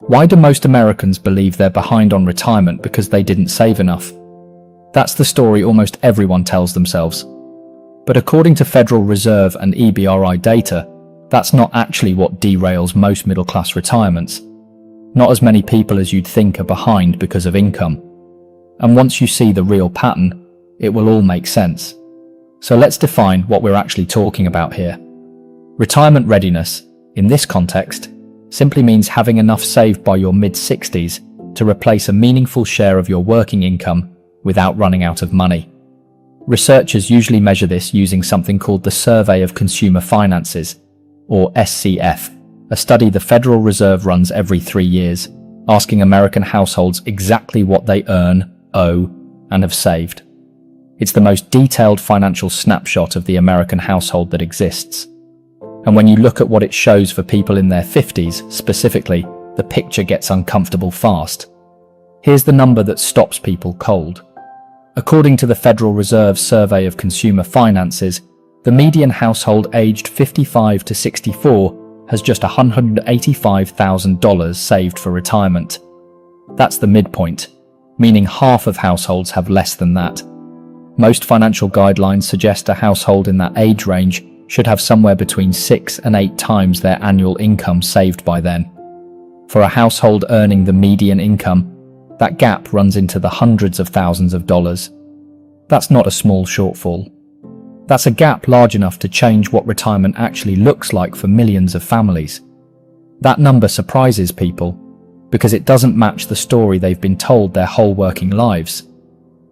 Why do most Americans believe they're behind on retirement because they didn't save enough? That's the story almost everyone tells themselves. But according to Federal Reserve and EBRI data, that's not actually what derails most middle-class retirements. Not as many people as you'd think are behind because of income. And once you see the real pattern, it will all make sense. So let's define what we're actually talking about here. Retirement readiness, in this context, simply means having enough saved by your mid-60s to replace a meaningful share of your working income without running out of money. Researchers usually measure this using something called the Survey of Consumer Finances, or SCF, a study the Federal Reserve runs every 3 years, asking American households exactly what they earn, owe, and have saved. It's the most detailed financial snapshot of the American household that exists. And when you look at what it shows for people in their 50s, specifically, the picture gets uncomfortable fast. Here's the number that stops people cold. According to the Federal Reserve Survey of Consumer Finances, the median household aged 55 to 64 has just $185,000 saved for retirement. That's the midpoint, meaning half of households have less than that. Most financial guidelines suggest a household in that age range should have somewhere between 6 and 8 times their annual income saved by then. For a household earning the median income, that gap runs into the hundreds of thousands of dollars. That's not a small shortfall. That's a gap large enough to change what retirement actually looks like for millions of families. That number surprises people because it doesn't match the story they've been told their whole working lives.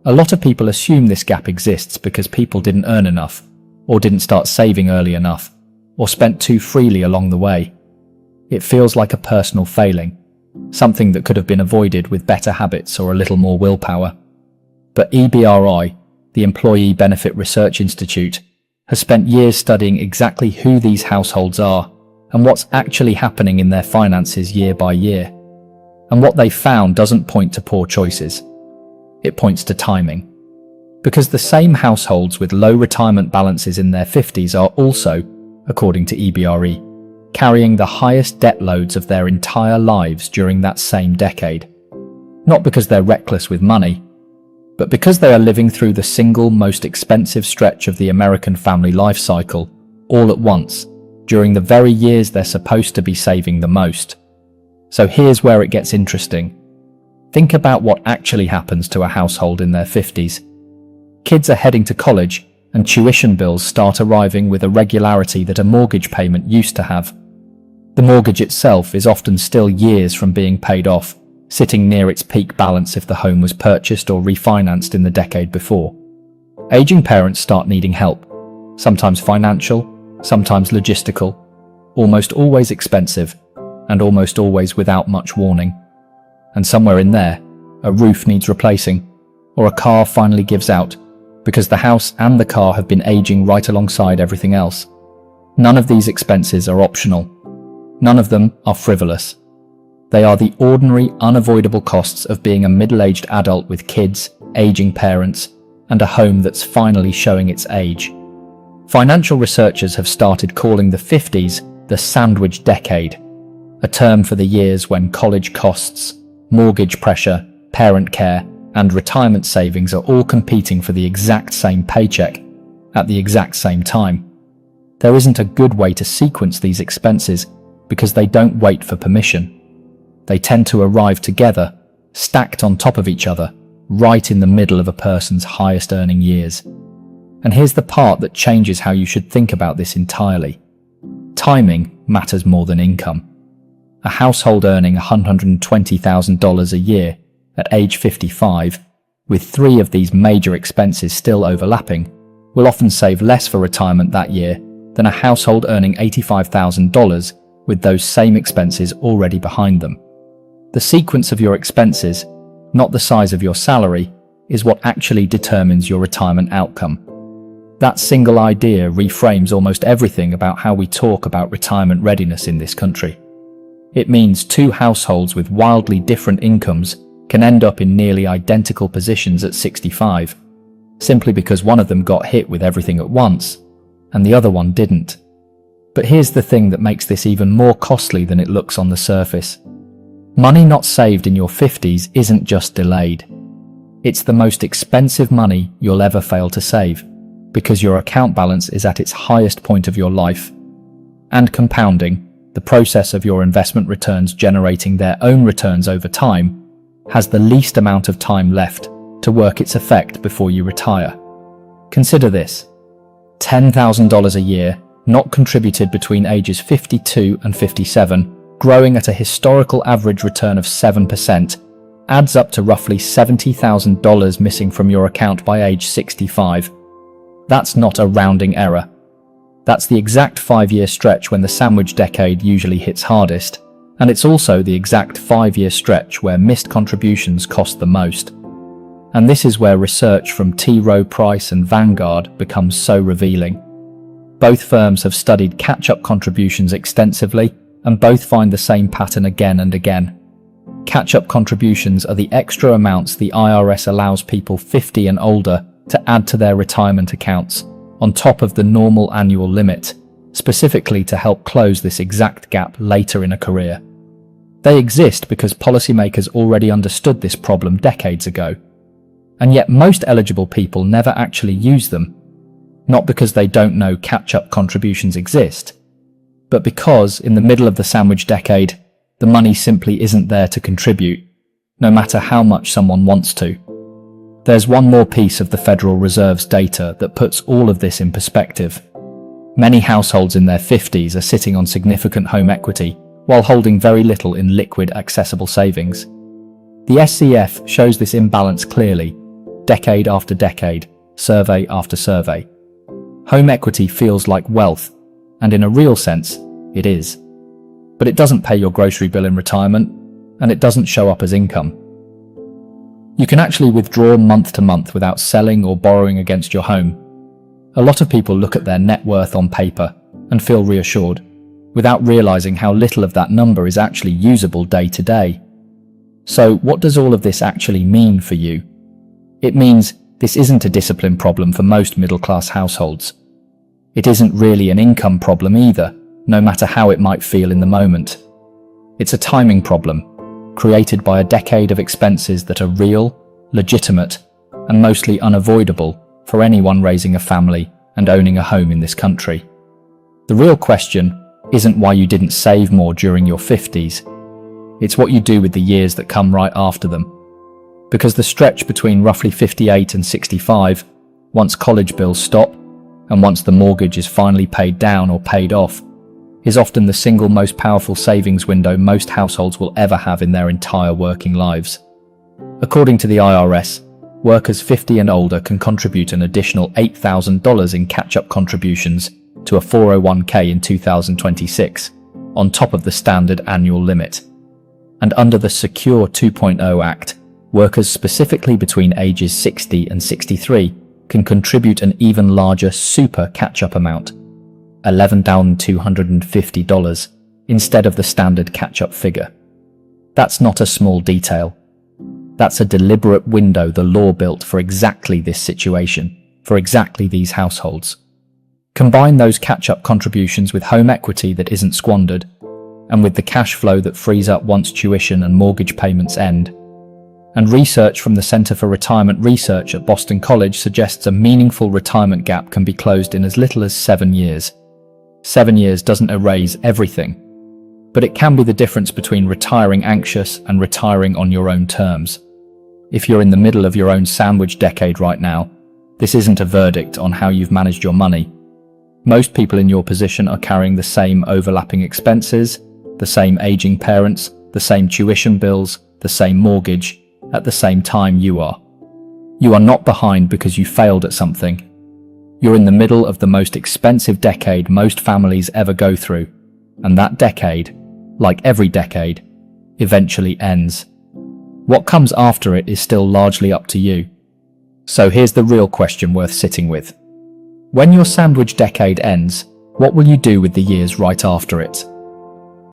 A lot of people assume this gap exists because people didn't earn enough, or didn't start saving early enough, or spent too freely along the way. It feels like a personal failing, something that could have been avoided with better habits or a little more willpower. But EBRI, the Employee Benefit Research Institute, has spent years studying exactly who these households are and what's actually happening in their finances year by year. And what they found doesn't point to poor choices. It points to timing. Because the same households with low retirement balances in their 50s are also, according to EBRI, carrying the highest debt loads of their entire lives during that same decade. Not because they're reckless with money, but because they are living through the single most expensive stretch of the American family life cycle, all at once, during the very years they're supposed to be saving the most. So here's where it gets interesting. Think about what actually happens to a household in their 50s. Kids are heading to college, and tuition bills start arriving with a regularity that a mortgage payment used to have. The mortgage itself is often still years from being paid off, sitting near its peak balance if the home was purchased or refinanced in the decade before. Aging parents start needing help, sometimes financial, sometimes logistical, almost always expensive, and almost always without much warning. And somewhere in there, a roof needs replacing, or a car finally gives out, because the house and the car have been aging right alongside everything else. None of these expenses are optional. None of them are frivolous. They are the ordinary, unavoidable costs of being a middle-aged adult with kids, aging parents, and a home that's finally showing its age. Financial researchers have started calling the 50s the sandwich decade, a term for the years when college costs, mortgage pressure, parent care, and retirement savings are all competing for the exact same paycheck at the exact same time. There isn't a good way to sequence these expenses because they don't wait for permission. They tend to arrive together, stacked on top of each other, right in the middle of a person's highest earning years. And here's the part that changes how you should think about this entirely. Timing matters more than income. A household earning $120,000 a year at age 55, with 3 of these major expenses still overlapping, will often save less for retirement that year than a household earning $85,000 with those same expenses already behind them. The sequence of your expenses, not the size of your salary, is what actually determines your retirement outcome. That single idea reframes almost everything about how we talk about retirement readiness in this country. It means 2 households with wildly different incomes can end up in nearly identical positions at 65, simply because one of them got hit with everything at once, and the other one didn't. But here's the thing that makes this even more costly than it looks on the surface. Money not saved in your 50s isn't just delayed. It's the most expensive money you'll ever fail to save, because your account balance is at its highest point of your life. And compounding, the process of your investment returns generating their own returns over time, has the least amount of time left to work its effect before you retire. Consider this: $10,000 a year, not contributed between ages 52 and 57, growing at a historical average return of 7%, adds up to roughly $70,000 missing from your account by age 65. That's not a rounding error. That's the exact 5-year stretch when the sandwich decade usually hits hardest, and it's also the exact 5-year stretch where missed contributions cost the most. And this is where research from T. Rowe Price and Vanguard becomes so revealing. Both firms have studied catch-up contributions extensively, and both find the same pattern again and again. Catch-up contributions are the extra amounts the IRS allows people 50 and older to add to their retirement accounts, on top of the normal annual limit, specifically to help close this exact gap later in a career. They exist because policymakers already understood this problem decades ago, and yet most eligible people never actually use them, not because they don't know catch-up contributions exist, but because, in the middle of the sandwich decade, the money simply isn't there to contribute, no matter how much someone wants to. There's one more piece of the Federal Reserve's data that puts all of this in perspective. Many households in their 50s are sitting on significant home equity, while holding very little in liquid accessible savings. The SCF shows this imbalance clearly, decade after decade, survey after survey. Home equity feels like wealth, and in a real sense, it is. But it doesn't pay your grocery bill in retirement, and it doesn't show up as income. You can actually withdraw month to month without selling or borrowing against your home. A lot of people look at their net worth on paper and feel reassured, without realizing how little of that number is actually usable day to day. So what does all of this actually mean for you? It means this isn't a discipline problem for most middle-class households. It isn't really an income problem either, no matter how it might feel in the moment. It's a timing problem, created by a decade of expenses that are real, legitimate, and mostly unavoidable for anyone raising a family and owning a home in this country. The real question isn't why you didn't save more during your 50s. It's what you do with the years that come right after them. Because the stretch between roughly 58 and 65, once college bills stop, and once the mortgage is finally paid down or paid off, is often the single most powerful savings window most households will ever have in their entire working lives. According to the IRS, workers 50 and older can contribute an additional $8,000 in catch-up contributions to a 401k in 2026, on top of the standard annual limit. And under the Secure 2.0 Act, workers specifically between ages 60 and 63 can contribute an even larger super catch-up amount, $11,250, instead of the standard catch-up figure. That's not a small detail. That's a deliberate window the law built for exactly this situation, for exactly these households. Combine those catch-up contributions with home equity that isn't squandered, and with the cash flow that frees up once tuition and mortgage payments end. And research from the Center for Retirement Research at Boston College suggests a meaningful retirement gap can be closed in as little as 7 years. 7 years doesn't erase everything, but it can be the difference between retiring anxious and retiring on your own terms. If you're in the middle of your own sandwich decade right now, this isn't a verdict on how you've managed your money. Most people in your position are carrying the same overlapping expenses, the same aging parents, the same tuition bills, the same mortgage, at the same time you are. You are not behind because you failed at something. You're in the middle of the most expensive decade most families ever go through, and that decade, like every decade, eventually ends. What comes after it is still largely up to you. So here's the real question worth sitting with. When your sandwich decade ends, what will you do with the years right after it?